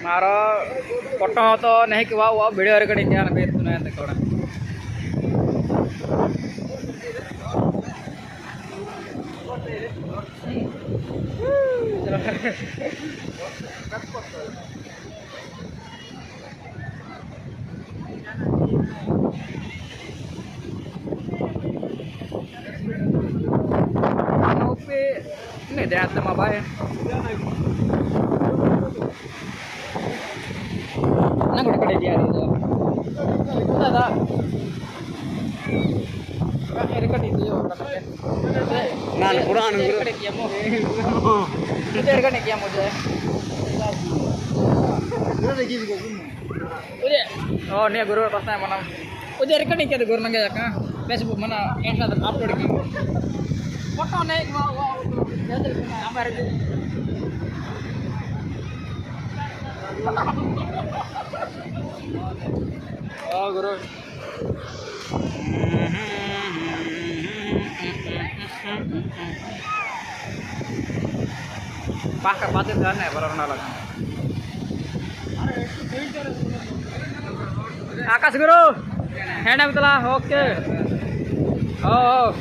मारो फोटो तो नहीं कि वाह वीडियो रिकॉर्डिंग क्या ना बेत ना तक कोड़ा ini dia sama apa ya? Nah, gue udah dia itu. Udah ada. Record itu ya, udah pakai. Nah, kurang Record dia mau. Itu record dia mau je. Udah. Oh, ini guru pasnya mana? Udah record dia tuh guru nangga ya kan? Facebook mana? Insta upload ki. Foto naik wah. Jadi amar itu. Oh, guru. Pakar patin kan ya baru nala. Akas guru. Hand up telah. Oke. Oh.